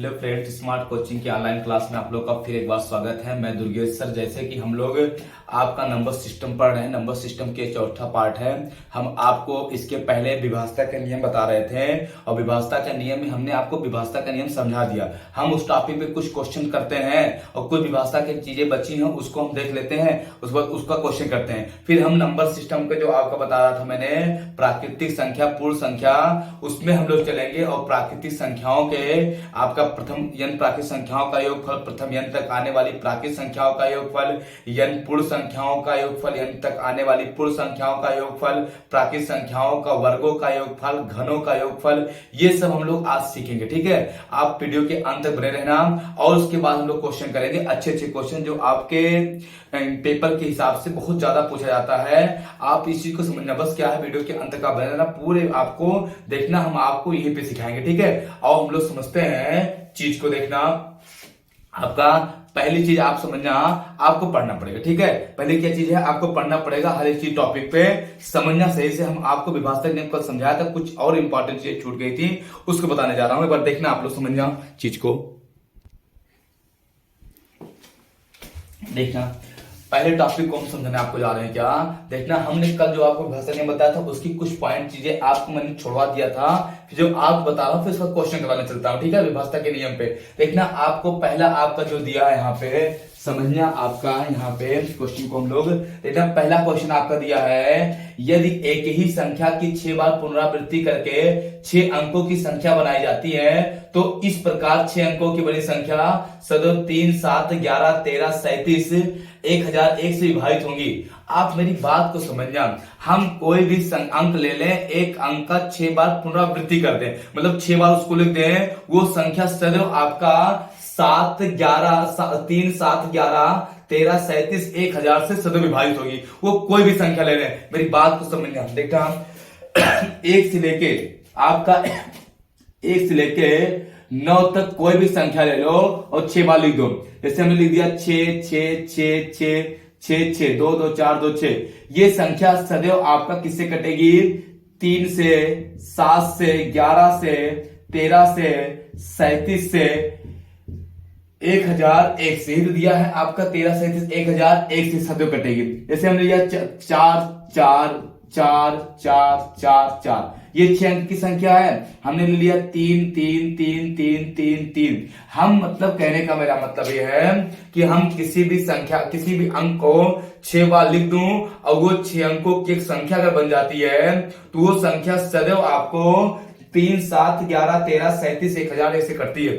Hello friends, smart coaching की online class में आप लोग का फिर एक बार स्वागत है। मैं दुर्गेश सर। जैसे कि हम लोग आपका नंबर सिस्टम पढ़ रहे हैं, नंबर सिस्टम के चौथा पार्ट है। हम आपको इसके पहले विभाज्यता के नियम बता रहे थे और विभाज्यता का नियम में हमने आपको विभाज्यता का नियम समझा दिया। हम उस टॉपिक पे कुछ क्वेश्चन करते हैं और कुछ विभाज्यता की चीजें बची हैं उसको हम देख लेते हैं, उसके बाद उसका क्वेश्चन करते हैं। फिर हम नंबर सिस्टम पे जो आपका बता रहा था मैंने, प्राकृतिक संख्या, पूर्ण संख्या, उसमें हम लोग चलेंगे और प्राकृतिक संख्याओं के आपका प्रथम n प्राकृतिक संख्याओं का योगफल, प्रथम n तक आने वाली प्राकृतिक संख्याओं का योगफल, n पूर्ण संख्याओं का योगफल, n तक आने वाली पूर्ण संख्याओं का योगफल, प्राकृतिक संख्याओं का वर्गों का योगफल, घनों का योगफल, ये सब हम लोग आज सीखेंगे। ठीक है, आप वीडियो के अंत तक बने रहना और उसके बाद हम लोग क्वेश्चन करेंगे, अच्छे अच्छे क्वेश्चन जो आपके पेपर के हिसाब से बहुत ज्यादा पूछा जाता है। आप इस चीज को समझना, बस क्या है, वीडियो के अंत तक आप बने रहना, पूरे आपको देखना, हम आपको यहीं पे सिखाएंगे। ठीक है, और हम लोग समझते हैं चीज को। देखना, आपका पहली चीज आप समझना, आपको पढ़ना पड़ेगा। ठीक है, पहले क्या चीज है, आपको पढ़ना पड़ेगा हर एक चीज टॉपिक पे समझना सही से। हम आपको विभाज्यता नियम को समझाया था, कुछ और इंपॉर्टेंट चीजें छूट गई थी, उसको बताने जा रहा हूं। एक बार देखना, आप लोग समझना चीज को। देखना, पहले टॉपिक को हम समझने आपको जा रहे हैं। क्या देखना, हमने कल जो आपको विभाज्यता नियम बताया था उसकी कुछ पॉइंट चीजें आपको मैंने छोड़वा दिया था, फिर जो आप बता रहा हूं फिर उसका क्वेश्चन करवाने चलता हूं। ठीक है, विभाज्यता के नियम पे देखना, आपको पहला आपका जो दिया है यहाँ पे समझना, आपका यहाँ पे क्वेश्चन को हम लोग देखना। पहला क्वेश्चन आपका दिया है, यदि एक ही संख्या की 6 बार पुनरावृत्ति करके 6 अंकों की संख्या बनाई जाती है तो इस प्रकार 6 अंकों की बड़ी संख्या सदैव 3, 7, 11, 13, 37, 1001 से विभाजित होंगी। आप मेरी बात को समझना, हम कोई भी अंक ले लें, एक अंक का 6 बार पुनरावृत्ति कर दें, मतलब 6 बार उसको लिख दें, वो संख्या सदैव आपका 7, 11, 3, 7, 11, 13, 37, 1000 से सदैव विभाजित होगी। वो कोई भी संख्या ले लें, मेरी बात को समझना। देखना, एक से लेके आपका 1 से लेके 9 तक कोई भी संख्या ले लो और 6 बार लिख दो। जैसे हमने लिख दिया 6, 6, 6, 6, 6, 6, 2, 2, 4, 2, 6। ये संख्या सदैव आपका किससे कटेगी? 3 से, 7 से, 11 से, 13 से, 37 से, 1001 से ही तो दिया है आपका। 13, 37, 1001 से सदैव कटेगी। जैसे हमने लिया 4, 4, 4, 4, 4, 4, ये 6 अंक की संख्या है। हमने ले लिया 3, 3, 3, 3, 3, 3। हम मतलब कहने का मेरा मतलब ये है कि हम किसी भी संख्या, किसी भी अंक को 6 बार लिख दूं और वो 6 अंकों की एक संख्या अगर बन जाती है तो वो संख्या सदैव आपको 3, 7, 11, 13, 37, 1001 से कटती है।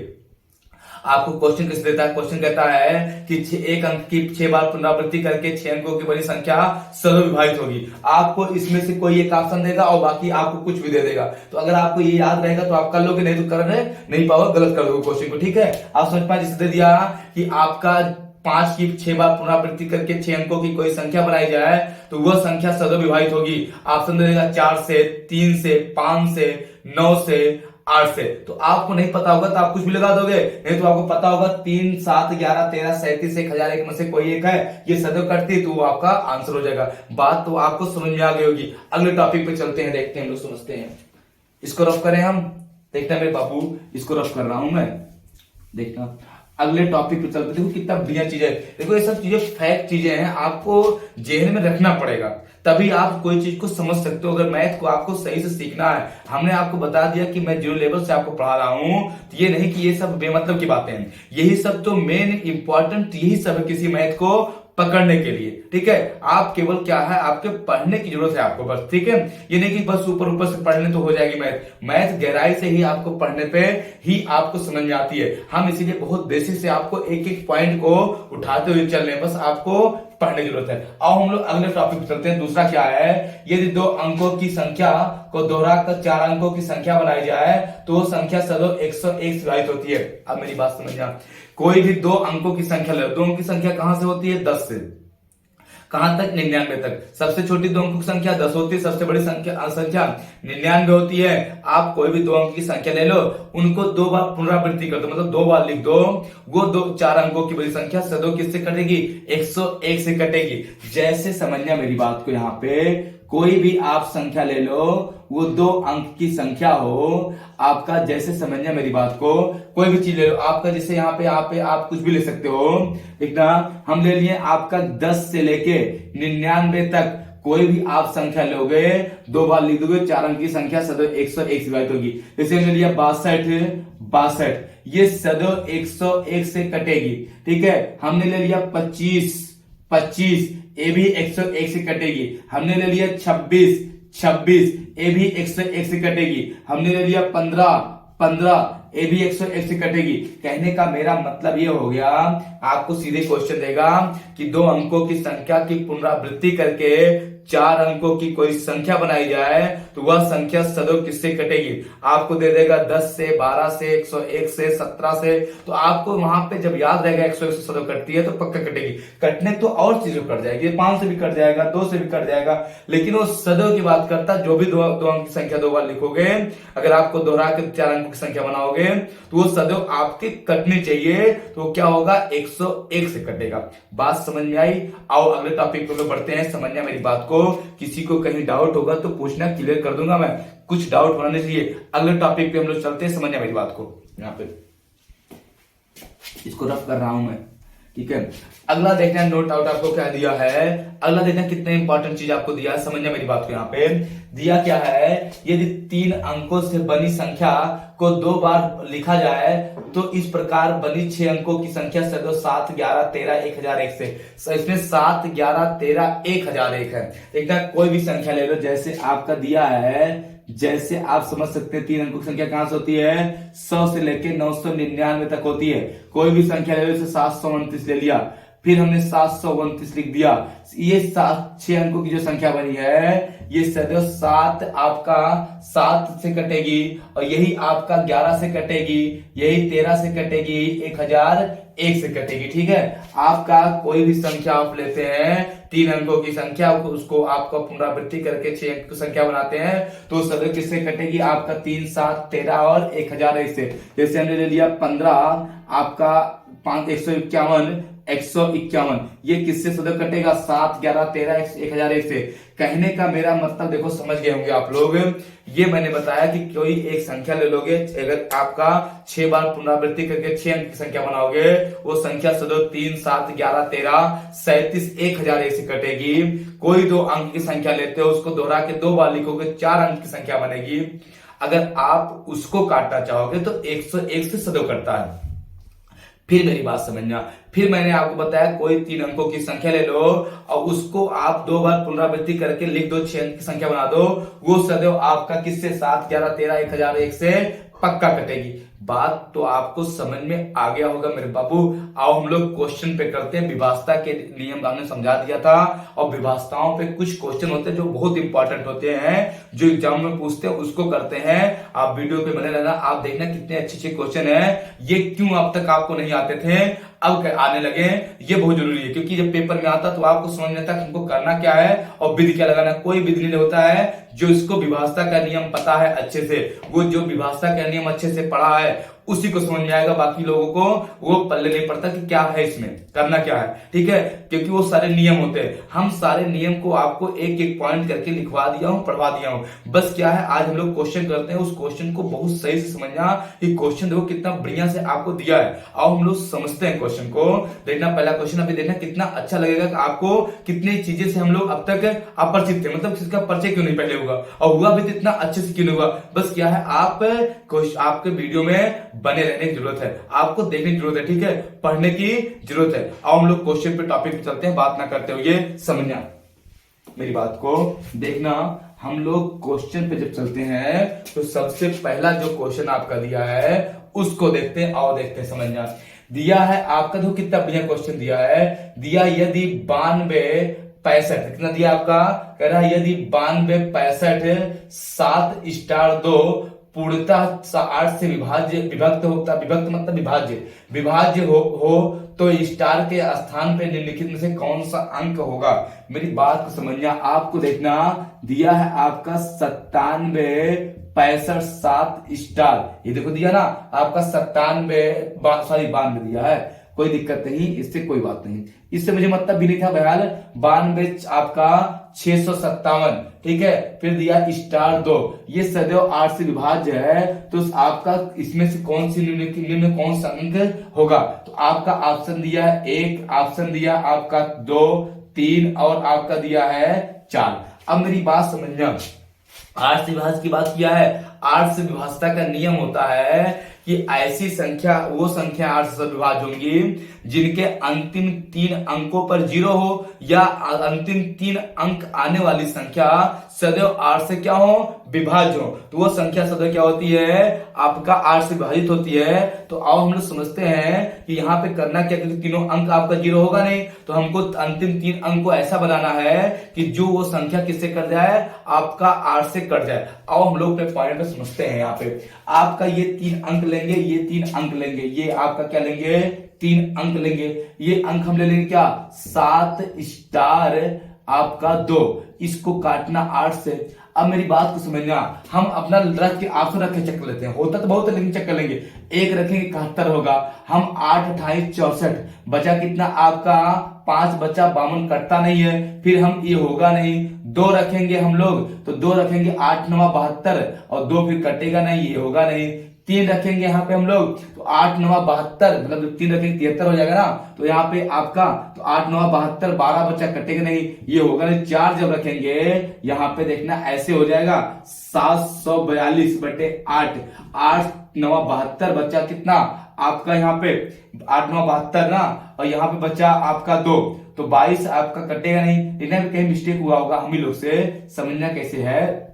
आपको क्वेश्चन किस देता है? क्वेश्चन कहता है कि एक अंक की 6 बार पुनरावृत्ति करके 6 अंकों की बड़ी संख्या सदैव विभाजित होगी। आपको इसमें से कोई एक ऑप्शन देगा और बाकी आपको कुछ भी दे देगा। तो अगर आपको ये याद रहेगा तो आप कर लोगे, नहीं तो कर नहीं पाओगे, गलत कर दोगे क्वेश्चन को। ठीक है, आप समझ पाए? जिससे दे दिया कि आपका 5 की 6 बार पुनरावृत्ति करके 6 अंकों की कोई संख्या बनाई जाए तो वह संख्या सदैव विभाजित होगी। ऑप्शन दे देगा 4 से, 3 से, 5 से, 9 से, 8 से। तो आपको नहीं पता होगा तो आप कुछ भी लगा दोगे, नहीं तो आपको पता होगा 3, 7, 11, 13, 37, 1001 में से कोई एक है, ये सदैव कटती है, तो वो आपका आंसर हो जाएगा। बात तो आपको समझ में आ गई होगी। अगले टॉपिक पे चलते हैं, देखते हैं, हम लोग समझते हैं। इसको रफ करें हम। देखते हैं मेरे बाबू, इसको रफ कर रहा हूं मैं। देखना, अगले टॉपिक पे चलते। देखो कितना बढ़िया चीज है। देखो ये सब चीजें फैक्ट चीजें हैं, आपको जेहन में रखना पड़ेगा, तभी आप कोई चीज को समझ सकते हो। अगर मैथ को आपको सही से सीखना है, हमने आपको बता दिया कि मैं जीरो लेवल से आपको पढ़ा रहा हूं, तो ये नहीं कि ये सब बेमतलब की बातें हैं। यही सब तो मेन इंपॉर्टेंट यही सब है किसी मैथ को पकड़ने के लिए। ठीक है, आप केवल क्या है, आपके पढ़ने की जरूरत है आपको बस। ठीक है, ये नहीं कि बस ऊपर ऊपर से पढ़ने तो हो जाएगी मैथ। मैथ गहराई से ही आपको पढ़ने पे ही आपको समझ में आती है। हम इसीलिए बहुत बेसिक से आपको एक एक पॉइंट को उठाते हुए चल रहे हैं, बस आपको पढ़ने की जरूरत है। अब हम लोग अगले टॉपिक पे चलते हैं। दूसरा क्या है, यदि 2 अंकों की संख्या को दोहराकर 4 अंकों की संख्या बनाई जाए तो वो संख्या सदैव 101 से विभाजित होती है। अब मेरी बात समझना, कोई भी 2 अंकों की संख्या ले, 2 अंक की संख्या कहां से होती है? 10 से। कहां तक? 99 तक। सबसे छोटी 2 अंकों की संख्या 10 होती है, सबसे बड़ी संख्या 99 होती है। आप कोई भी 2 अंक की संख्या ले लो, उनको 2 बार पुनरावृत्ति कर दो, मतलब 2 बार लिख दो, वो 4 अंकों की बड़ी संख्या सदैव किससे कटेगी? 101 से कटेगी। जैसे समझना मेरी बात को, यहाँ पे कोई भी आप संख्या ले लो, वो 2 अंक की संख्या हो, आपका जैसे समझना मेरी बात को, कोई भी चीज ले लो आपका, जैसे यहाँ पे आप कुछ भी ले सकते हो, ठीक ना। हम ले लिए आपका 10 से लेके 99 तक कोई भी आप संख्या लोगे, 2 बार लिख दोगे, 4 अंक की संख्या सदैव 101 से विभाजित होगी। जैसे हमने लिया 62, ये सदैव 101 से कटेगी, ठीक है। हमने ले लिया 25, ये भी 101 से कटेगी। हमने ले लिया 26, ये भी 101 से कटेगी। हमने ले लिया 15, ये भी 101 से कटेगी। कहने का मेरा मतलब ये हो गया, आपको सीधे क्वेश्चन देगा कि 2 अंकों की संख्या की पुनरावृत्ति करके 4 अंकों की कोई संख्या बनाई जाए तो वह संख्या सदैव किससे कटेगी। आपको दे देगा 10 से, 12 से, 101 से, 17 से, तो आपको वहां पे जब याद रहेगा 101 से सदैव कटती है तो पक्का कटेगी। कटने तो और चीजों कट जाएगी, 5 से भी कट जाएगा, 2 से भी कट जाएगा, लेकिन वो सदैव की बात करता। जो भी 2 अंक की संख्या 2 बार लिखोगे, अगर आपको दोहरा के 4 अंकों की संख्या बनाओगे तो वो सदैव आपके कटनी चाहिए, तो क्या होगा 101 से कटेगा। बात समझ में आई। आओ अगले टॉपिक पे बढ़ते हैं, समझना मेरी बात को। किसी को कहीं डाउट होगा तो पूछना, क्लियर कर दूंगा मैं, कुछ डाउट होना नहीं चाहिए। अगले टॉपिक पे हम लोग चलते हैं, समझना मेरी बात को। यहाँ पे इसको रफ कर रहा हूं मैं, ठीक है। अगला देखना नोट आउट आपको क्या दिया है, अगला देखना कितने इंपॉर्टेंट चीज आपको दिया है, समझना मेरी बात को। यहाँ पे दिया क्या है, यदि 3 अंकों से बनी संख्या को 2 बार लिखा जाए तो इस प्रकार बनी 6 अंकों की संख्या सदैव 7, 11, 13, 1001 से। इसमें 7, 11, 13, 1001 है। देखना कोई भी संख्या ले लो, जैसे आपका दिया है, जैसे आप समझ सकते हैं 3 अंकों की संख्या कहां से होती है, 100 से लेके 999 तक होती है। कोई भी संख्या ले लो, जैसे 729 ले लिया, फिर हमने 729 लिख दिया। ये 6 अंकों की जो संख्या बनी है, ये सदैव 7 आपका 7 से कटेगी, और यही आपका 11 से कटेगी, यही 13 से कटेगी, 1001 से कटेगी, ठीक है। आपका कोई भी संख्या आप लेते हैं, 3 अंकों की संख्या, उसको आपको पुनरावृत्ति करके 6 अंक की संख्या बनाते हैं, तो सदैव किससे कटेगी, आपका 3, 7, 13 और 1001 से। जैसे हमने ले लिया 15, आपका 151, ये किससे सदैव कटेगा, 7, 11, 13, 1001 से। कहने का मेरा मतलब देखो, समझ गए होंगे आप लोग। ये मैंने बताया कि कोई एक संख्या ले लोगे, अगर आपका 6 बार पुनरावृत्ति करके 6 अंक की संख्या बनाओगे, वो संख्या सदैव 3, 7, 11, 13, 37, 1001 से कटेगी। कोई 2 अंक की संख्या लेते हो, उसको दोहरा के 2 बार लिखोगे, 4 अंक की संख्या बनेगी। अगर आप उसको काटना चाहोगे तो 101 से सदैव कटता है। फिर मेरी बात समझना, फिर मैंने आपको बताया कोई 3 अंकों की संख्या ले लो और उसको आप 2 बार पुनरावृत्ति करके लिख दो, 6 अंक की संख्या बना दो, वो सदैव आपका किससे, 7, 11, 13, 1001 से पक्का कटेगी। बात तो आपको समझ में आ गया होगा मेरे बाबू। आओ हम लोग क्वेश्चन पे करते हैं। विभाषा के नियम हमने समझा दिया था, और विभाषाओं पे कुछ क्वेश्चन होते हैं जो बहुत इंपॉर्टेंट होते हैं, जो एग्जाम में पूछते हैं, उसको करते हैं। आप वीडियो पे बने रहना, आप देखना कितने अच्छे क्वेश्चन है। ये क्यों अब तक आपको नहीं आते थे, अब आने लगे, ये बहुत जरूरी है, क्योंकि जब पेपर में आता तो आपको समझ में आता है हमको करना क्या है और विधि क्या लगाना। कोई विधि नहीं होता है, जो इसको विभाषा का नियम पता है अच्छे से, वो जो विभाषा का नियम अच्छे से पढ़ा है उसी को समझ में आएगा। बाकी लोगों को वो पल्ले नहीं पड़ता कि क्या है इसमें, करना क्या है, ठीक है, क्योंकि वो सारे नियम होते हैं। हम सारे नियम को आपको एक एक पॉइंट करके लिखवा दिया हूं, पढ़वा दिया हूं। बस क्या है, आज हम लोग क्वेश्चन करते हैं, उस क्वेश्चन को बहुत सही से समझना कि क्वेश्चन देखो कितना बढ़िया से आपको दिया है। आओ हम लोग समझते हैं क्वेश्चन को। देखना पहला क्वेश्चन, अभी देखना कितना अच्छा लगेगा कि आपको कितनी चीजें से हम लोग अब तक अपरिचित थे, मतलब इसका परिचय क्यों नहीं पहले होगा, और हुआ भी तो इतना अच्छे से क्यों नहीं हुआ। बस क्या है, आपके वीडियो में बने रहने की जरूरत है, आपको देखने की जरूरत है, ठीक है, पढ़ने की जरूरत है। आओ हम लोग क्वेश्चन पे, टॉपिक पे चलते हैं, बात ना करते हुए समझना मेरी बात को। देखना हम लोग क्वेश्चन पे जब चलते हैं तो सबसे पहला जो क्वेश्चन आपका दिया है उसको देखते हैं। आओ देखते हैं, समझना। दिया है आपका, तो कितना बढ़िया क्वेश्चन दिया है, दिया यदि 92, 65, कितना दिया आपका, कह रहा है यदि 92, 65, 7 स्टार 2 पूर्णतः 8 से विभक्त होता, विभक्त मतलब विभाज्य हो तो स्टार के स्थान पे निम्नलिखित में से कौन सा अंक होगा। मेरी बात को समझना। आपको देखना दिया है आपका 97, 65, 7 स्टार, ये देखो दिया ना आपका 92 दिया है, कोई दिक्कत नहीं, इससे कोई बात नहीं, इससे मुझे मतलब भी नहीं था। बहरहाल 92 आपका 657, ठीक है। फिर दिया स्टार 2, ये सदैव 8 से विभाज्य है, तो आपका इसमें से कौन सी निम्न कौन सा अंक होगा? तो आपका ऑप्शन दिया है 1, ऑप्शन दिया आपका 2, 3 और आपका दिया है 4। अब मेरी बात समझना, 8 से विभाज्य की बात किया है। 8 से विभाज्यता का नियम होता है कि ऐसी संख्या, वो संख्या 8 से विभाज्य होंगी जिनके अंतिम 3 अंकों पर 0 हो, या अंतिम 3 अंक आने वाली संख्या सदैव 8 से क्या हो? विभाज्य हो। तो वो संख्या सदैव क्या होती है? आपका 8 से विभाजित होती है। तो आओ हम लोग समझते हैं कि यहाँ पे करना क्या, क्योंकि तीनों अंक आपका 0 होगा नहीं, तो हमको अंतिम 3 अंक को ऐसा बनाना है कि जो वो संख्या किससे कट जाए? आपका 8 से कट जाए। आओ हम लोग अपने पॉइंट में समझते हैं। यहाँ पे आपका ये 3 अंक लेंगे, ये 3 अंक लेंगे, ये आपका क्या लेंगे? 3 अंक लेंगे। ये अंक हम ले लेंगे क्या? 7 स्टार आपका 2, इसको काटना 8 से। अब मेरी बात को समझना, हम अपना रख के ऑप्शन रख के चेक कर लेते हैं, होता तो बहुत है लेकिन चेक कर लेंगे। 1 रखेंगे 71 होगा, हम 8 28 64, बचा कितना आपका? 5 बचा, 52 कटता नहीं है, फिर हम ये होगा नहीं। 2 रखेंगे हम लोग, तो 2 रखेंगे 8 9 72 और 2 फिर कटेगा नहीं, ये होगा नहीं। 3 रखेंगे यहाँ पे हम लोग, तो 8 9 72, मतलब 3 रखेंगे 73 हो जाएगा ना, तो यहाँ पे आपका तो 8 9 72, 12 बच्चा कटेगा नहीं, ये होगा नहीं। 4 जब रखेंगे यहाँ पे देखना ऐसे हो जाएगा 742 बटे 8, 8 9 72, बच्चा कितना आपका यहाँ पे 8 9 72 ना, और यहाँ पे बच्चा आपका 2, तो 22 आपका कटेगा नहीं। इन्हें कहीं मिस्टेक हुआ होगा, हम ही लोग से समझना कैसे है।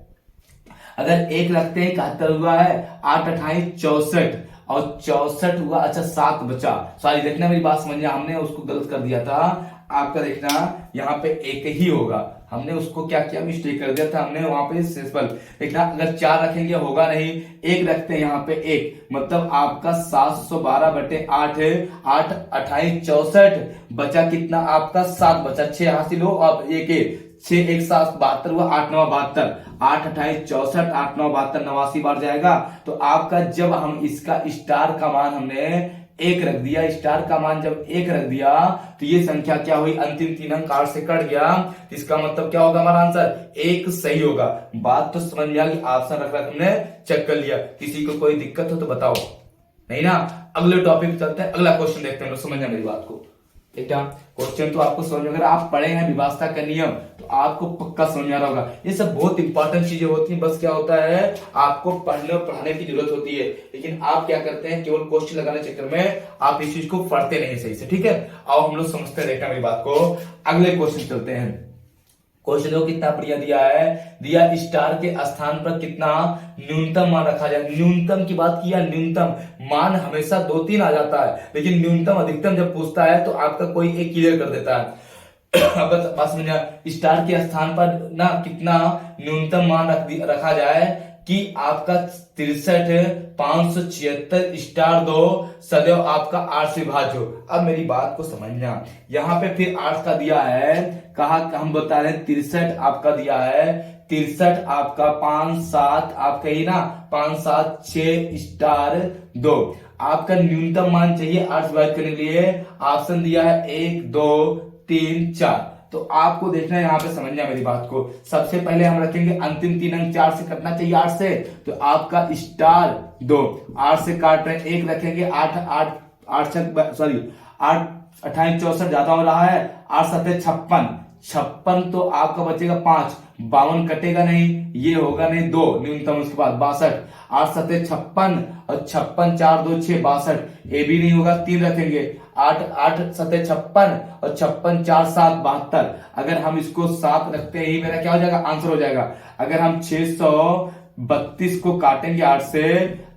अगर 1 रखते हैं 71 हुआ है, 8 28 64 और 64 हुआ, अच्छा 7 बचा। सॉरी देखना मेरी बात समझना, हमने उसको गलत कर दिया था। आपका देखना यहाँ पे 1 ही होगा, हमने उसको क्या किया? मिस्टेक कर दिया था हमने वहां पे सिंपल। देखना अगर 4 रखेंगे होगा नहीं, 1 रखते हैं यहाँ पे 1, मतलब आपका 712 बटे 8 है, 8 28 64, बचा कितना आपका? 7 बचा, 6 हासिल हो, अब 1 6 1 7 72 हुआ, 8 9 72, 8 28 64, 8 9 72, 89 बार जाएगा। तो आपका जब हम इसका स्टार का मान हमने 1 रख दिया, स्टार का मान जब 1 रख दिया, तो ये संख्या क्या हुई? अंतिम 3 अंक 8 से कट गया, इसका मतलब क्या होगा? हमारा आंसर 1 सही होगा। बात तो समझ में आ गई, ऑप्शन रख हमने चेक कर लिया। किसी को कोई दिक्कत हो तो बताओ, नहीं ना? अगले टॉपिक चलते हैं, अगला क्वेश्चन देखते हैं, समझना मेरी बात को। क्वेश्चन तो आपको समझ में, अगर आप पढ़े हैं विभाज्यता का नियम तो आपको पक्का समझ में आ रहा होगा। ये सब बहुत इंपॉर्टेंट चीजें होती हैं, बस क्या होता है आपको पढ़ने और पढ़ाने की जरूरत होती है, लेकिन आप क्या करते हैं केवल क्वेश्चन लगाने चक्कर में आप इस चीज को पढ़ते नहीं सही से, ठीक है। आओ हम लोग समझते हैं, देखना मेरी बात को। अगले क्वेश्चन चलते हैं। क्वेश्चन को कितना बढ़िया दिया है, दिया स्टार के स्थान पर कितना न्यूनतम मान रखा जाए। न्यूनतम की बात किया, न्यूनतम मान हमेशा 2 3 आ जाता है, लेकिन न्यूनतम अधिकतम जब पूछता है तो आपका कोई एक क्लियर कर देता है। अब बस समझना, स्टार के स्थान पर ना कितना न्यूनतम मान रखा जाए कि आपका 63 576 स्टार 2 सदैव आपका 8 से विभाज्य हो। अब मेरी बात को समझना, यहाँ पे फिर 8 का दिया है, कहा हम बता रहे हैं 63 आपका दिया है, 63 आपका 5 7 आपका ही ना 5 7 6 स्टार 2, आपका न्यूनतम मान चाहिए 8 से विभाजित करने के लिए। ऑप्शन दिया है 1 2 3 4, तो आपको देखना है यहाँ पे, समझना मेरी बात को। सबसे पहले हम रखेंगे अंतिम 3 अंक 4 से कटना चाहिए 8 से, तो आपका स्टार 2 8 से काट रहे, 1 रखेंगे 8 8 8 सॉरी 8 28 64 ज्यादा हो रहा है, 8 7 56 56, तो आपका बचेगा 5, 52 कटेगा नहीं, ये होगा नहीं 2 न्यूनतम, उसके बाद 62, 8 7 56 और 56 4 2 6 62, ये भी नहीं होगा, 3 रखेंगे 8 8 7 56 और 56 4 7 72, अगर हम इसको 7 रखते ही मेरा क्या हो जाएगा? आंसर हो जाएगा। अगर हम 632 को काटेंगे 8 से,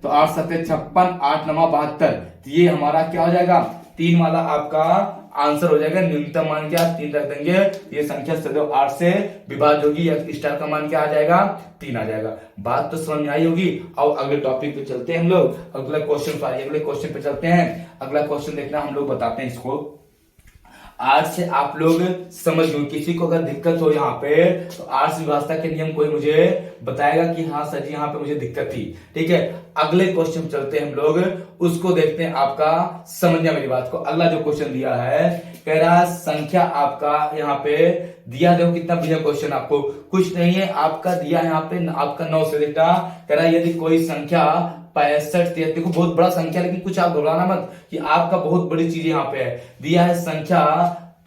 तो 8 7 56 8 9 72, तो ये हमारा क्या हो जाएगा? 3 वाला आपका आंसर हो जाएगा। न्यूनतम मान क्या 3 रख देंगे, ये संख्या सदैव 8 से विभाज्य होगी, या स्टार का मान क्या आ जाएगा? 3 आ जाएगा। बात तो समझ में आई होगी। और अगले टॉपिक पे चलते हैं हम लोग, अगले क्वेश्चन पे चलते हैं। अगला क्वेश्चन देखना, हम लोग बताते हैं इसको। आर्ट से आप लोग समझ लो, किसी को अगर दिक्कत हो यहाँ पे तो आर्ट्स विभाषा के नियम कोई मुझे बताएगा कि हाँ सर जी यहाँ पे मुझे दिक्कत थी। ठीक है, अगले क्वेश्चन चलते हैं हम लोग, उसको देखते हैं। आपका समझना मेरी बात को। अगला जो क्वेश्चन दिया है, कह रहा है संख्या आपका यहाँ पे दिया, देखो कितना बढ़िया क्वेश्चन, आपको कुछ नहीं है, आपका दिया यहाँ पे आपका 9 से देखना। कह रहा है यदि कोई संख्या 65, देखो बहुत बड़ा संख्या, लेकिन कुछ आप घबराना मत कि आपका बहुत बड़ी चीज यहाँ पे है। दिया है संख्या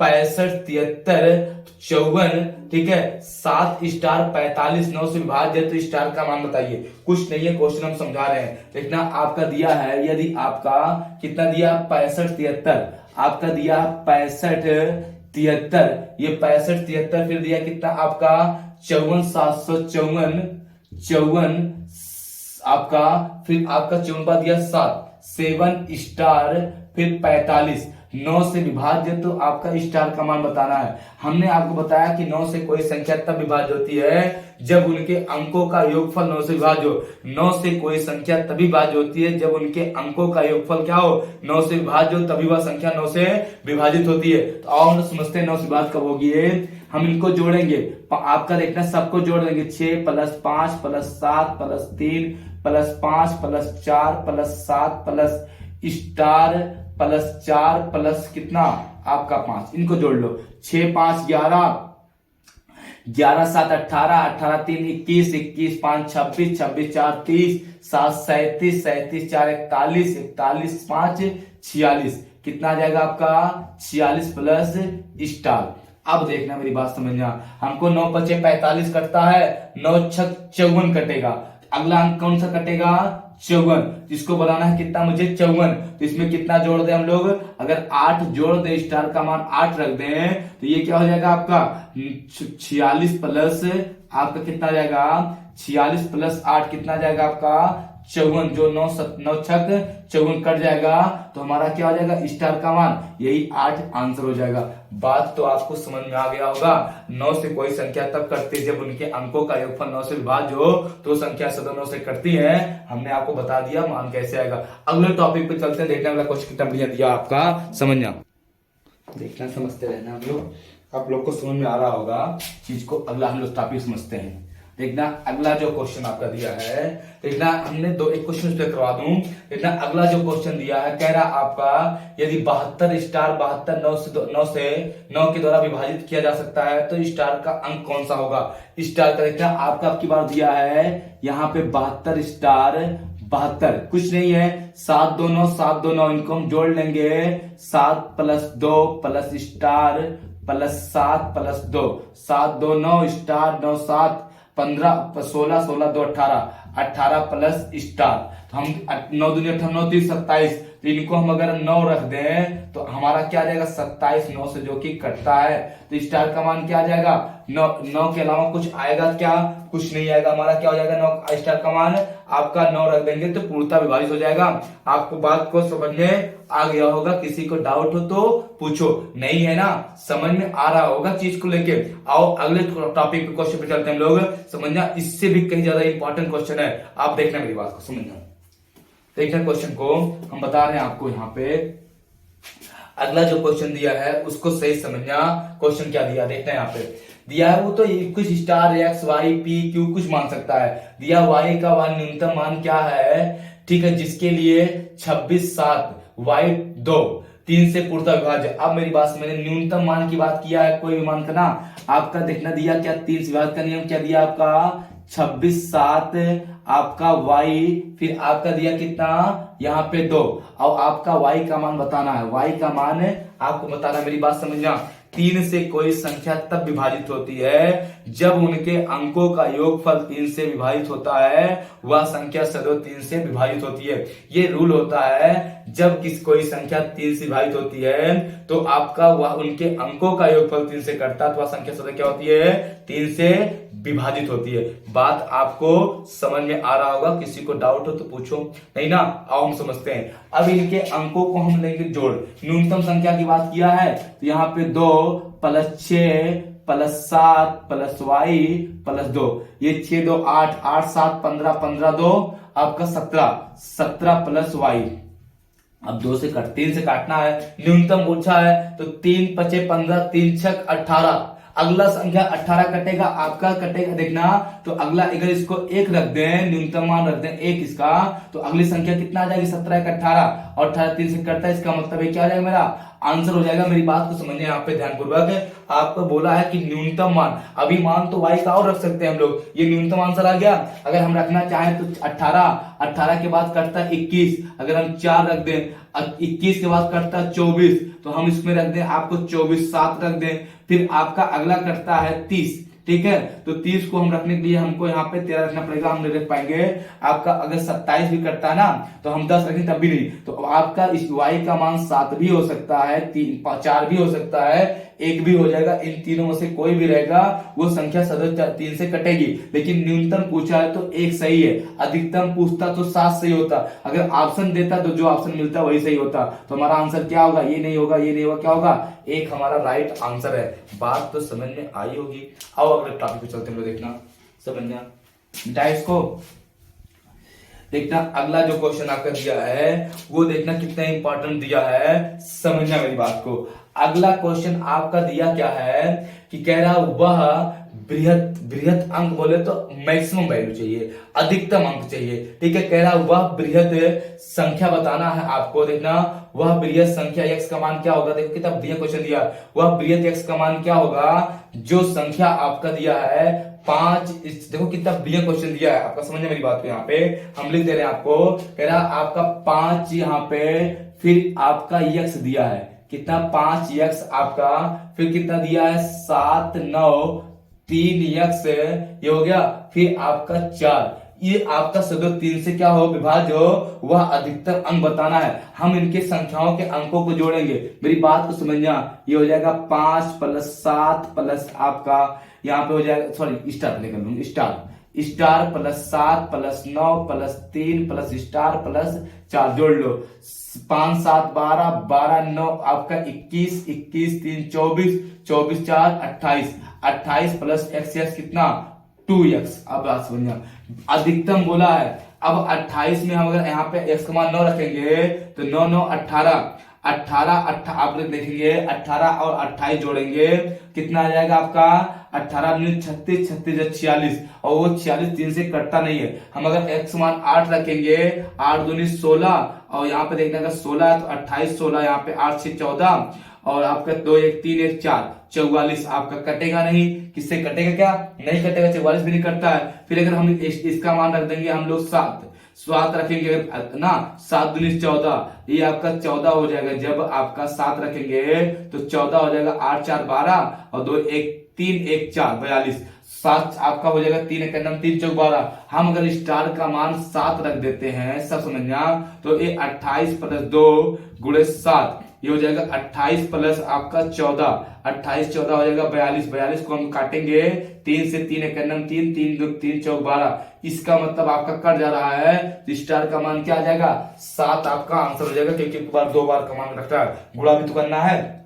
65, 73, 54, ठीक है, 7 स्टार 45 9 से विभाज्य है, तो स्टार का मान बताइए। कुछ नहीं है, क्वेश्चन हम समझा रहे हैं। देखना आपका दिया है, यदि आपका कितना दिया 65, 73, आपका दिया 65, 73, ये 65, 73, फिर दिया कितना आपका 54, 754, 54, आपका फिर आपका 54 दिया 7 स्टार, फिर 45 9 से विभाज्य, तो आपका स्टार का मान बताना है। हमने आपको बताया कि 9 से कोई संख्या तब विभाज्य होती है जब उनके अंकों का योगफल 9 से विभाज्य हो। 9 से कोई संख्या तभी विभाज्य होती है जब उनके अंकों का योगफल क्या हो, 9 से विभाज्य हो, तभी वह संख्या 9 से विभाजित होती है। तो आओ हम समझते हैं 9 से विभाज्य कब होगी। हम इनको जोड़ेंगे, आपका देखना सबको जोड़ देंगे, 6 + 5 + 7 + 3 + 5 + 4 + 7 + स्टार +4 प्लस कितना आपका 5, इनको जोड़ लो। 6 5 11, 11 7 18, 18 3 21, 21 5 26, 26 4 30, 7 37, 37 4 41, 41 5 46, कितना आ जाएगा आपका 46 प्लस स्टार। अब देखना मेरी बात समझना, हमको 9 × 5 = 45 कटता है, 9 × 6 = 54 कटेगा। अगला अंक कौन सा कटेगा 54, जिसको बनाना है कितना मुझे 54, तो इसमें कितना जोड़ दे हम लोग, अगर 8 जोड़ दे, स्टार का मान 8 रख दें, तो ये क्या हो जाएगा आपका 46 प्लस आपका कितना जाएगा 46 + 8 कितना जाएगा आपका 54, जो 9 9 छक 54 कट जाएगा, तो हमारा क्या हो जाएगा स्टार का मान, यही 8 आंसर हो जाएगा। बात तो आपको समझ में आ गया होगा। 9 से कोई संख्या तब कटती है जब उनके अंकों का योगफल 9 से विभाज्य हो, तो संख्या सदा 9 से कटती है। हमने आपको बता दिया मान कैसे आएगा। अगले टॉपिक पे चलते हैं, देखने वाला क्वेश्चन कितना बढ़िया दिया आपका, समझना, देखना, समझते रहना हम लोग। आप लोग को समझ में आ रहा होगा चीज को। अगला हम लोग टॉपिक समझते हैं। देखना अगला जो क्वेश्चन आपका दिया है, देखना हमने एक क्वेश्चन पे करवा दूं। देखना अगला जो क्वेश्चन दिया है, कह रहा आपका यदि 72 स्टार 72 9 के द्वारा विभाजित किया जा सकता है, तो स्टार का अंक कौन सा होगा। स्टार का देखना आपका आपकी बार दिया है यहाँ पे 72 स्टार 72, कुछ नहीं है, 7 2 9 7 2 9, इनको हम जोड़ लेंगे, 7 + 2 + स्टार +7 + 2, 7 2 9 स्टार 9 7 15 16 16 2 18, 18 प्लस स्टार, तो हम 9 दूनी 18 9 3 27, तो इनको हम अगर 9 रख दें तो हमारा क्या आ जाएगा 27 9 से जो कि कटता है, तो स्टार का मान क्या आ जाएगा 9 के अलावा कुछ आएगा क्या, कुछ नहीं आएगा। हमारा क्या हो जाएगा 9 स्टार का मान आपका 9 रख देंगे तो पूर्णतः विभाजित हो जाएगा। आपको बात को समझ में आ गया होगा, किसी को डाउट हो तो पूछो, नहीं है ना, समझ में आ रहा होगा चीज को लेके। आओ अगले टॉपिक पे क्वेश्चन पे चलते हैं हम लोग, समझना, इससे भी कहीं ज्यादा इंपॉर्टेंट क्वेश्चन है, आप देखना मेरी बात को, समझना। देखना क्वेश्चन को हम बता रहे हैं आपको यहाँ पे। अगला जो क्वेश्चन दिया है उसको सही समझना, क्वेश्चन क्या दिया देखना यहाँ पे दिया है, वो तो कुछ star X Y P Q कुछ मान सकता है। दिया वाई का न्यूनतम मान क्या है, ठीक है, जिसके लिए 26 7 वाई 2 3 से पूर्णतः विभाज्य। अब मेरी बात मैंने न्यूनतम मान की बात किया है, कोई भी मान करना आपका देखना दिया क्या 3 से विभाज्य का नियम क्या दिया आपका 26 7 आपका y, फिर आपका दिया कितना यहाँ पे 2, और आपका y का मान बताना है, y का मान आपको बताना, मेरी बात समझना। 3 से कोई संख्या तब विभाजित होती है जब उनके अंकों का योगफल 3 से विभाजित होता है, वह संख्या सदैव 3 से विभाजित होती है। ये रूल होता है, जब कोई संख्या 3 से विभाजित होती है तो आपका वह उनके अंकों का योगफल 3 से कटता है, तो वह संख्या सदैव क्या होती है 3 से विभाजित होती है। बात आपको समझ में आ रहा होगा, किसी को डाउट हो तो पूछो, नहीं ना। आओ हम समझते हैं। अब इनके अंकों को हम लेंगे जोड़, न्यूनतम संख्या की बात किया है तो यहाँ पे 2 + 6 + 7 + y + 2, ये 6 2 8 8 7 15 15 2 आपका 17 17 + y, अब 3 से काटना है, न्यूनतम पूछा है तो 3 पचे 15, 3 छक 18। अगला संख्या 18 कटेगा, आपका कटेगा देखना। तो अगला अगर इसको 1 रख दें, न्यूनतम मान रख दें 1 इसका, तो अगली संख्या कितना आ जाएगी 17 का 18, और 18 3 से कटता है, इसका मतलब है क्या आ जाएगा मेरा आंसर हो जाएगा। मेरी बात को समझिए यहाँ पे ध्यानपूर्वक, आपको बोला है कि न्यूनतम मान, अभी मान तो y का और रख सकते हैं हम लोग, ये न्यूनतम आंसर आ गया। अगर हम रखना चाहें तो 18 के बाद कटता है 21, अगर हम 4 रख दें, 21 के बाद कटता है 24, तो हम इसमें रख दें आपको 24, 7 रख दें, फिर आपका अगला कटता है 30, ठीक है। तो 30 को हम रखने के लिए हमको यहाँ पे 13 रखना पड़ेगा, हम नहीं रख पाएंगे। आपका अगर 27 भी करता है ना, तो हम 10 रखें तब भी नहीं, तो आपका इस y का मान 7 भी हो सकता है, 4 भी हो सकता है, 1 भी हो जाएगा। इन तीनों में से कोई भी रहेगा, वो संख्या सदस्य 3 से कटेगी। लेकिन न्यूनतम पूछा है तो 1 सही है, अधिकतम पूछता तो 7 सही होता, अगर ऑप्शन देता तो जो ऑप्शन मिलता वही सही होता। तो हमारा आंसर क्या होगा, ये नहीं होगा, ये नहीं होगा, क्या होगा, 1 हमारा राइट आंसर है। बात तो समझ में आई होगी। आओ अगले टॉपिक पे चलते हैं, देखना समझना बेटा इसको। देखना अगला जो क्वेश्चन आपका दिया है वो देखना कितना इंपॉर्टेंट दिया है, समझना मेरी बात को। अगला क्वेश्चन आपका दिया क्या है कि कह रहा वह बृहत अंक बोले तो मैक्सिमम वैल्यू चाहिए, अधिकतम अंक चाहिए, ठीक है। कह रहा वह बृहत संख्या बताना है आपको। देखना वह बृहत संख्या x का मान क्या होगा, देखो कितना बढ़िया क्वेश्चन दिया। वह बृहत x का मान क्या होगा, जो संख्या आपका दिया है 5, देखो कितना बढ़िया क्वेश्चन दिया है आपका, समझना मेरी बात को। यहाँ पे हम लिख दे रहे हैं आपको, कह रहा आपका 5 यहाँ पे, फिर आपका x दिया है कितना 5x आपका, फिर कितना दिया है 7 9 3x ये हो गया, फिर आपका 4, ये आपका सदस्य 3 से क्या हो विभाज्य हो, वह अधिकतम अंक बताना है। हम इनके संख्याओं के अंकों को जोड़ेंगे, मेरी बात को समझना। ये हो जाएगा 5 + 7 प्लस आपका यहाँ पे हो जाएगा, सॉरी स्टार लेकर लूंगा, star plus 7 plus 9 plus 3 plus star plus 4 जोड़ लो, 5 7 12 12 9 आपका 21 21 3 24 24 4 28 28 प्लस x कितना 2x। अब बात समझना, अधिकतम बोला है। अब 28 में हम अगर यहाँ पे x का मान 9 रखेंगे तो 9 9 18 आप लोग देखेंगे 18 और 28 जोड़ेंगे कितना आ जाएगा आपका 18 36 36 46, और वो 46 3 से कटता नहीं है। हम अगर x मान 8 रखेंगे, 8 दूनी 16, और यहाँ पे देखना अगर 16 है तो 28 16, यहाँ पे 8 6 14, और आपका 2 1 3 1 4 44 आपका कटेगा नहीं। किससे कटेगा, क्या नहीं कटेगा, 44 भी नहीं कटता है। फिर अगर हम इसका मान रख देंगे हम लोग 7 रखेंगे ना, 7 दूनी 14, ये आपका 14 हो जाएगा। जब आपका 7 रखेंगे तो 14 हो जाएगा, 8 4 12, और 2 1 3 1 4 42, 7 आपका हो जाएगा, 3 1 3 4 12। हम अगर स्टार का मान 7 रख देते हैं, सब समझना, तो ये 28 प्लस 2 गुणे 7, ये हो जाएगा 28 प्लस आपका 14, 28 14 हो जाएगा 42, 42 को हम काटेंगे 3 से, 3 1 3 3 2 3 4 12, इसका मतलब आपका कट जा रहा है, तो स्टार का मान क्या आ जाएगा 7 आपका आंसर हो जाएगा, क्योंकि एक बार 2 बार का मान रखता है, गुणा भी तो करना है।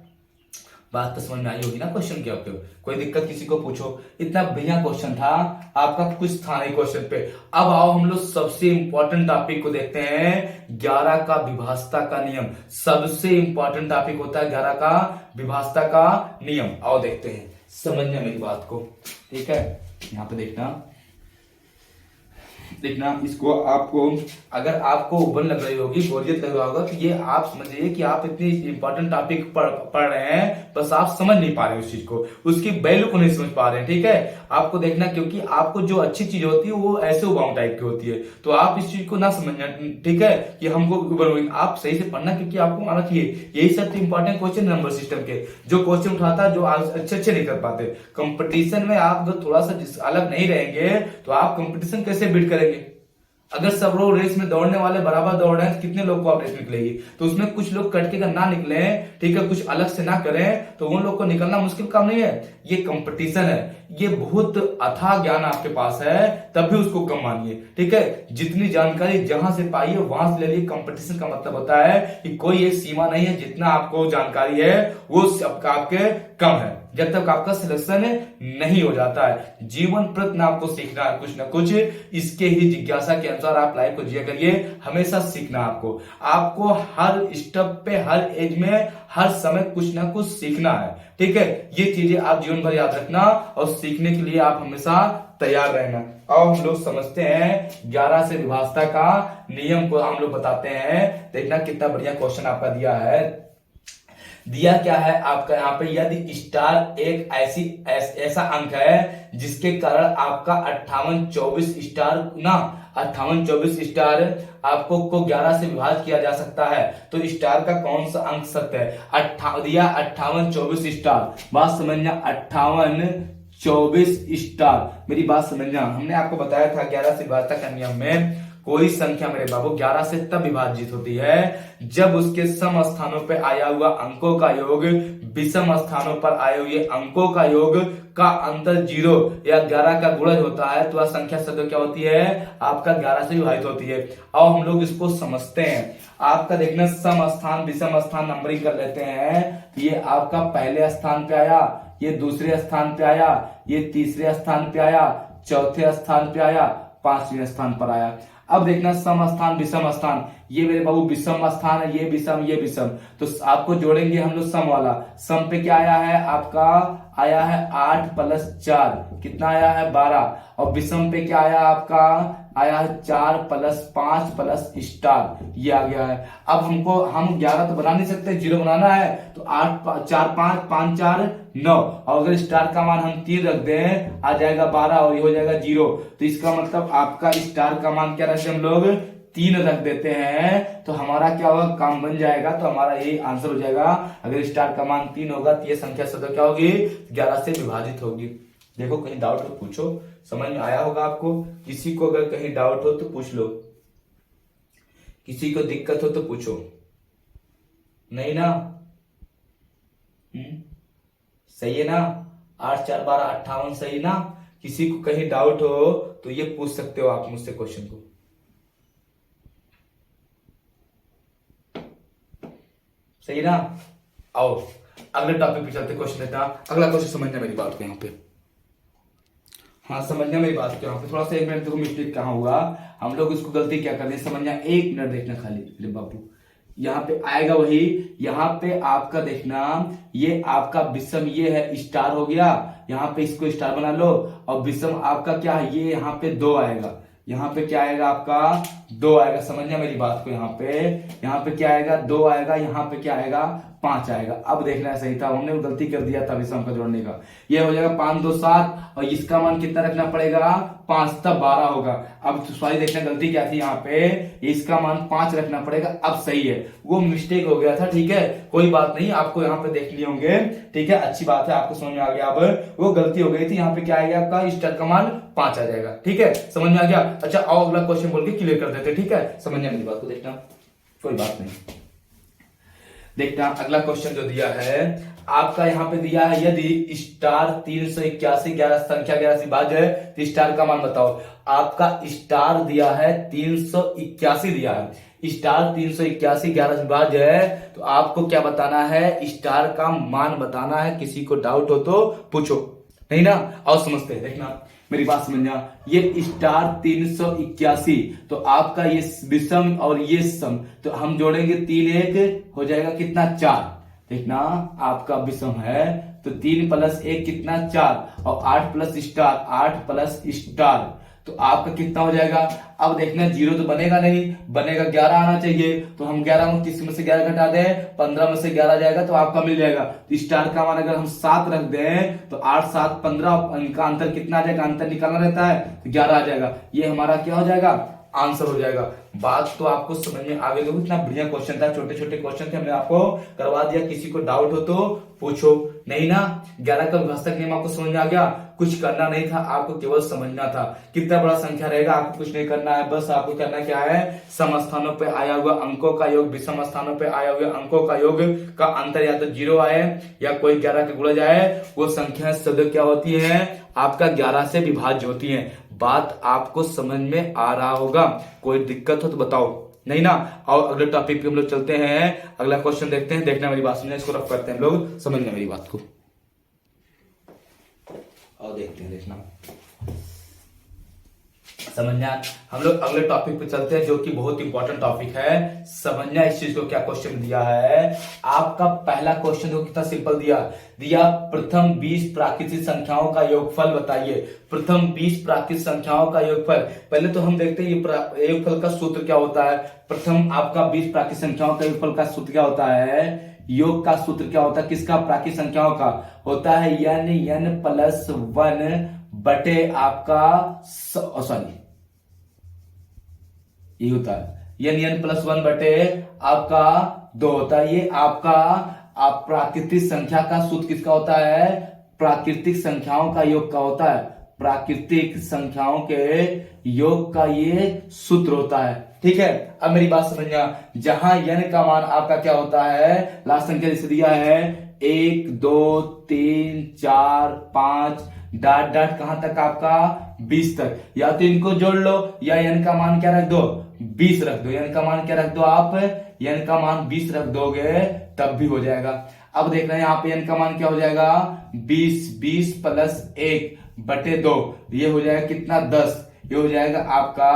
बात तो समझ में आई होगी ना क्वेश्चन के आपको, कोई दिक्कत किसी को पूछो। इतना बढ़िया क्वेश्चन था आपका, कुछ था नहीं क्वेश्चन पे। अब आओ हम लोग सबसे इंपॉर्टेंट टॉपिक को देखते हैं, 11 का विभाजता का नियम। सबसे इंपॉर्टेंट टॉपिक होता है 11 का विभाजता का नियम। आओ देखते हैं, समझना मेरी बात को, ठीक है। यहाँ पे देखना इसको, आपको अगर आपको उबल लग रही होगी, बोरियत लग रहा होगा, तो ये आप समझिए कि आप इतनी इंपॉर्टेंट टॉपिक पढ़ रहे हैं, बस आप समझ नहीं पा रहे हैं उस चीज को, उसकी वैल्यू को नहीं समझ पा रहे हैं, ठीक है। आपको देखना, क्योंकि आपको जो अच्छी चीज होती है वो ऐसे उबाऊ टाइप की होती है, तो आप इस चीज को ना समझना, ठीक है, कि हमको उबल, आप सही से पढ़ना, क्योंकि आपको आना चाहिए। यही सबसे इंपॉर्टेंट क्वेश्चन नंबर सिस्टम के, जो क्वेश्चन उठाता है, जो अच्छे नहीं कर पाते। कंपटीशन में आप थोड़ा सा अलग नहीं रहेंगे तो आप कंपटीशन कैसे बीट करेंगे। अगर सब लोग रेस में दौड़ने वाले बराबर दौड़ रहे हैं तो कितने लोग को आप रेस निकलेगी, तो उसमें कुछ लोग कट के ना निकले, ठीक है, कुछ अलग से ना करें, तो उन लोग को निकलना मुश्किल काम नहीं है। ये कंपटीशन है, ये बहुत अथाह ज्ञान आपके पास है, तब भी उसको कम मानिए, ठीक है। जितनी जानकारी जहां से पाइए वहां से ले लीजिए। कंपटीशन का मतलब होता है कि कोई एक सीमा नहीं है, जितना आपको जानकारी है वो आपके कम है, जब तक आपका सिलेक्शन नहीं हो जाता है। जीवन प्रति आपको सीखना है कुछ ना कुछ, इसके ही जिज्ञासा के अनुसार आप लाइफ को जिया करिए। हमेशा सीखना आपको हर स्टेप पे, हर एज में, हर समय कुछ ना कुछ सीखना है, ठीक है। ये चीजें आप जीवन भर याद रखना और सीखने के लिए आप हमेशा तैयार रहना। और हम लोग समझते हैं 11 से विभाज्यता का नियम को हम लोग बताते हैं। देखना कितना बढ़िया क्वेश्चन आपका दिया है। दिया क्या है आपका यहाँ पे, यदि स्टार एक ऐसा अंक है जिसके कारण आपका 58-24 स्टार ना 58-24 स्टार आपको को 11 से विभाजित किया जा सकता है, तो स्टार का कौन सा अंक सत्य है। दिया 58-24 स्टार, बात समझना, 58-24 स्टार, मेरी बात समझना। हमने आपको बताया था 11 से विभाज्यता का नियम में कोई संख्या मेरे बाबू 11 से तब विभाजित होती है जब उसके सम स्थानों पर आया हुआ अंकों का योग विषम स्थानों पर आए हुए अंकों का योग का अंतर 0 या 11 का गुणज होता है, तो वह संख्या सदैव क्या होती है, आपका 11 से विभाजित होती है। और हम लोग इसको समझते हैं। आपका देखना सम स्थान विषम स्थान नंबरिंग कर लेते हैं। ये आपका पहले स्थान पे आया, ये दूसरे स्थान पे आया, ये तीसरे स्थान पे आया, चौथे स्थान पे आया, पांचवें स्थान पर आया। अब देखना सम स्थान विषम स्थान, ये मेरे बाबू विषम स्थान है, ये विषम ये विषम, तो आपको जोड़ेंगे हम लोग सम वाला। सम पे क्या आया है आपका, आया है 8 + 4, कितना आया है 12। और विषम पे क्या आया आपका, आया है 4 + 5 + स्टार, ये आ गया है। अब हम 11 तो बना नहीं सकते, 0 बनाना है, तो 8 4 5 5 4 9, और अगर स्टार का मान हम 3 रख दें आ जाएगा 12 और ये हो जाएगा 0। तो इसका मतलब आपका स्टार का मान क्या रखते हम लोग, 3 रख देते हैं, तो हमारा क्या होगा, काम बन जाएगा। तो हमारा यही आंसर हो जाएगा। अगर स्टार का मान 3 होगा तो ये संख्या सदैव क्या होगी, 11 से विभाजित होगी। देखो कहीं डाउट हो पूछो, समझ में आया होगा आपको। किसी को अगर कहीं डाउट हो तो पूछ लो, किसी को दिक्कत हो तो पूछो, नहीं ना। सही है ना, 8 4 12 58 सही ना। किसी को कहीं डाउट हो तो ये पूछ सकते हो आप मुझसे क्वेश्चन को। सही ना। आओ अगले टॉपिक पे चलते, क्वेश्चन देता। अगला क्वेश्चन समझना मेरी बात को यहाँ पे, हाँ समझना मेरी बात को यहाँ पे। थोड़ा सा 1 मिनट देखो मिस्टेक कहाँ हुआ, हम लोग इसको गलती क्या कर रहे हैं समझना। 1 मिनट देखना खाली मेरे बाबू, यहाँ पे आएगा वही। यहाँ पे आपका देखना, ये आपका विषम ये है स्टार हो गया, यहाँ पे इसको स्टार बना लो। और विषम आपका क्या है, ये यहाँ पे 2 आएगा, यहाँ पे क्या आएगा आपका 2 आएगा। समझना मेरी बात को, यहाँ पे क्या आएगा 2 आएगा, यहाँ पे क्या आएगा 5 आएगा। अब देखना है, सही था, हमने गलती कर दिया था विषम का जोड़ने का। ये हो जाएगा 5 2 7, और इसका मान कितना रखना पड़ेगा 5 तब 12 होगा। अब सॉरी देखना गलती क्या थी, यहाँ पे इसका मान 5 रखना पड़ेगा। अब सही है, वो मिस्टेक हो गया था, ठीक है, कोई बात नहीं, आपको यहाँ पे देख लिए होंगे, ठीक है, अच्छी बात है, आपको समझ में आ गया। अब वो गलती हो गई थी, यहाँ पे क्या आएगा आपका स्टार का मान 5 आ जाएगा, ठीक है, समझ में आ गया। अच्छा आओ अगला क्वेश्चन बोल के क्लियर कर देते, ठीक है, समझना मेरी बात को, देखना कोई बात नहीं। देखना अगला क्वेश्चन जो दिया है आपका, यहाँ पे दिया है यदि स्टार 381 11 संख्या 11 से विभाज्य है तो स्टार का मान बताओ। आपका स्टार दिया है 381 दिया है, स्टार 381 11 से विभाज्य है, तो आपको क्या बताना है, स्टार का मान बताना है। किसी को डाउट हो तो पूछो, नहीं ना। और समझते हैं, देखना मेरी बात समझना। ये स्टार 381, तो आपका ये विषम और ये सम, तो हम जोड़ेंगे 3 1 हो जाएगा कितना 4। देखना आपका विषम है तो 3 + 1 कितना 4, और 8 + स्टार 8 + स्टार, तो आपका कितना हो जाएगा। अब देखना 0 तो बनेगा नहीं, बनेगा 11 आना चाहिए, तो हम 11 में 30 में से 11 घटा दें, 15 में से 11 जाएगा तो आपका मिल जाएगा। तो स्टार का मान अगर हम 7 रख दें तो 8 7 15, इनका अंतर कितना आ जाएगा, अंतर निकालना रहता है तो 11 आ जाएगा। ये हमारा क्या हो जाएगा, आंसर हो जाएगा। बात तो आपको समझ में आ गई। इतना बढ़िया क्वेश्चन था, छोटे छोटे क्वेश्चन थे, हमने आपको करवा दिया। किसी को डाउट हो तो पूछो, नहीं ना। 11 का विभाजक नियम आपको समझ में आ गया, कुछ करना नहीं था, आपको केवल समझना था। कितना बड़ा संख्या रहेगा आपको कुछ नहीं करना है, बस आपको करना क्या है, सम स्थानों पे आया हुआ अंकों का योग विषम स्थानों पे आया हुआ अंकों का योग का अंतर या तो 0 आए या कोई 11 के गुणज आए, वो संख्या सदैव क्या होती है, आपका 11 से विभाज्य होती है। बात आपको समझ में आ रहा होगा, कोई दिक्कत हो तो बताओ, नहीं ना। और अगले टॉपिक पे हम लोग चलते हैं, अगला क्वेश्चन देखते हैं। देखना मेरी बात समझना, इसको रफ करते हैं हम लोग, समझना मेरी बात को। और देखते हैं, देखना समझना। हम लोग अगले टॉपिक पे चलते हैं जो कि बहुत इंपॉर्टेंट टॉपिक है। समझना इस चीज को, क्या क्वेश्चन दिया है आपका। पहला क्वेश्चन को कितना सिंपल दिया प्रथम 20 प्राकृतिक संख्याओं का योगफल बताइए। प्रथम 20 प्राकृतिक संख्याओं का योगफल। पहले तो हम देखते हैं ये योगफल का सूत्र क्या होता है। प्रथम आपका 20 प्राकृतिक संख्याओं का योगफल का सूत्र क्या होता है। योग का सूत्र क्या होता है किसका, प्राकृतिक संख्याओं का होता है n+1 बटे आपका सॉरी ये होता है n+1 बटे आपका 2 होता है। ये आपका आप प्राकृतिक संख्या का सूत्र किसका होता है, प्राकृतिक संख्याओं का योग का होता है। प्राकृतिक संख्याओं के योग का ये सूत्र होता है। ठीक है, अब मेरी बात समझना। जहां n का मान आपका क्या होता है, लास्ट संख्या जैसे दिया है 1 2 3 4 5 डाट डाट कहां तक आपका 20 तक। या तो इनको जोड़ लो या n का मान क्या रख दो 20 रख दो। n का मान क्या रख दो आप, n का मान 20 रख दोगे तब भी हो जाएगा। अब देखना यहाँ पे n का मान क्या हो जाएगा 20 प्लस 1 बटे 2 ये हो जाएगा कितना 10। ये हो जाएगा आपका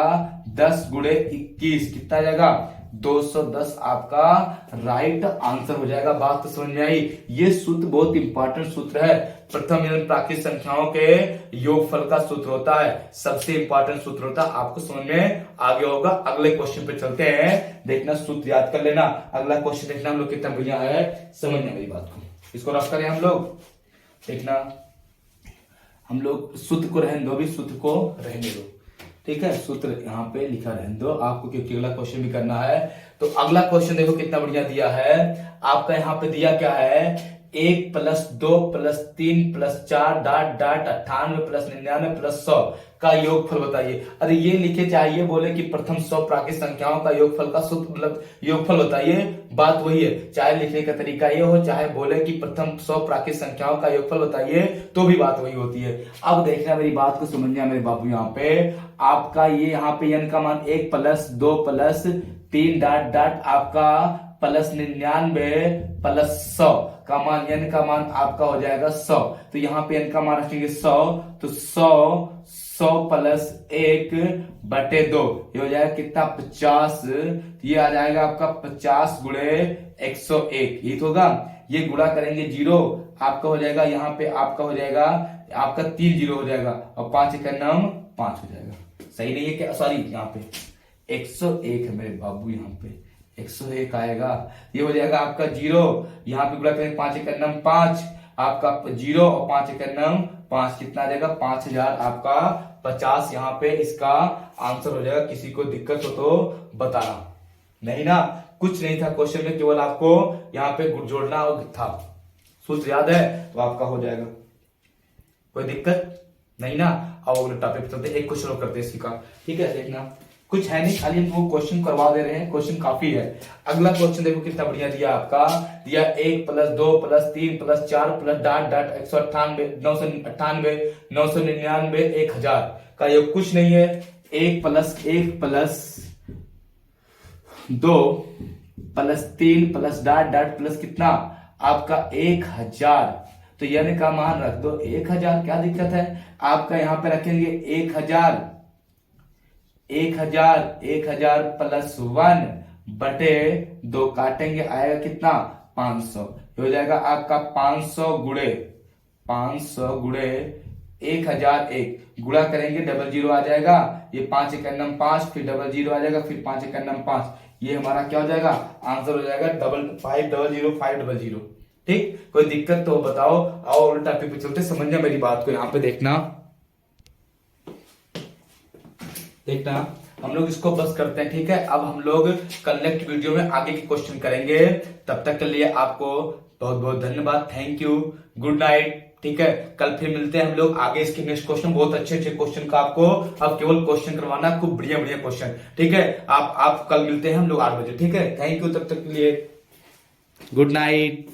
10 गुणे 21 कितना आ जाएगा 210 आपका राइट आंसर हो जाएगा। बात तो समझ में आई। ये सूत्र बहुत इंपॉर्टेंट सूत्र है। प्रथम प्राकृतिक संख्याओं के योगफल का सूत्र होता है, सबसे इंपॉर्टेंट सूत्र होता है। आपको समझ में आ गया होगा। अगले क्वेश्चन पे चलते हैं, देखना सूत्र याद कर लेना। अगला क्वेश्चन देखना हम लोग कितना बढ़िया है, समझना मेरी बात को। इसको रफ करें हम लोग, देखना हम लोग सूत्र को रहने दो, भी सूत्र को रहने दो। ठीक है, सूत्र यहाँ पे लिखा रहने दो आपको, क्योंकि अगला क्वेश्चन भी करना है। तो अगला क्वेश्चन देखो कितना बढ़िया दिया है आपका। यहाँ पे दिया क्या है 1 + 2 + 3 + 4 डाट डाट 98 + 99 + 100 का योगफल बताइए। अरे ये लिखे चाहिए बोले कि प्रथम 100 प्राकृतिक संख्याओं का योगफल का सूत्र मतलब योगफल होता है। ये बात वही है, चाहे लिखने का तरीका ये हो, चाहे बोले कि प्रथम 100 प्राकृतिक संख्याओं का योगफल बताइए, तो भी बात वही होती है। अब देखना मेरी बात को समझना मेरे बाबू। यहाँ पे आपका ये यहाँ पे n का मान 1 + 2 + 3 डाट डाट आपका +99 + 100 का मान, n का मान आपका हो जाएगा 100। तो यहाँ पे n का मान रखेंगे 100, तो 100 + 1 बटे 2 ये हो जाएगा कितना 50। ये आ जाएगा आपका 50 गुणे 101 ये तो होगा। ये गुणा करेंगे 0 आपका हो जाएगा, यहाँ पे आपका हो जाएगा आपका 3 0 हो जाएगा और 5 × 9 5 हो जाएगा। सही नहीं है क्या, सॉरी यहाँ पे 101 है मेरे बाबू, यहाँ पे 101 आएगा। ये हो जाएगा आपका 0, यहाँ पे गुणा करेंगे 5 × 9 5 आपका 0 और 5 × 9 5 कितना आ जाएगा 5000 आपका 50 यहाँ पे इसका आंसर हो जाएगा। किसी को दिक्कत हो तो बताना। नहीं ना, कुछ नहीं था क्वेश्चन में, केवल आपको यहाँ पे जोड़ना था। सूत्र याद है तो आपका हो जाएगा, कोई दिक्कत नहीं ना। अब अगले टॉपिक पे चलते हैं, एक क्वेश्चन और करते हैं इसी का। ठीक है, देखना कुछ है नहीं, खाली हम क्वेश्चन करवा दे रहे हैं, क्वेश्चन काफी है। अगला क्वेश्चन देखो कितना बढ़िया दिया आपका। दिया 1 + 2 + 3 + 4 + डाट डाट 198 998 999 1000 का योग कुछ नहीं है। 1 + 1 + 2 + 3 + डाट डाट प्लस कितना आपका 1000। तो n का मान रख दो 1000, क्या दिक्कत है। आपका यहाँ पे रखेंगे 1000 + 1 बटे 2 काटेंगे आएगा कितना 500। हो जाएगा आपका 500 गुणे 1001 गुणा करेंगे 00 आ जाएगा। ये 5 × 9 5 फिर 00 आ जाएगा, फिर 5 × 9 5। ये हमारा क्या हो जाएगा आंसर हो जाएगा 500 ठीक, कोई दिक्कत तो बताओ। आओ और टॉपिक पे चलते, समझना मेरी बात को। यहाँ पे देखना हम लोग इसको बस करते हैं। ठीक है, अब हम लोग कल नेक्स्ट वीडियो में आगे के क्वेश्चन करेंगे। तब तक के लिए आपको बहुत बहुत धन्यवाद, थैंक यू, गुड नाइट। ठीक है, कल फिर मिलते हैं हम लोग आगे। इसके नेक्स्ट क्वेश्चन बहुत अच्छे क्वेश्चन का आपको अब केवल क्वेश्चन करवाना, खूब बढ़िया क्वेश्चन। ठीक है, आप कल मिलते हैं हम लोग 8 बजे। ठीक है, थैंक यू, तब तक के लिए गुड नाइट।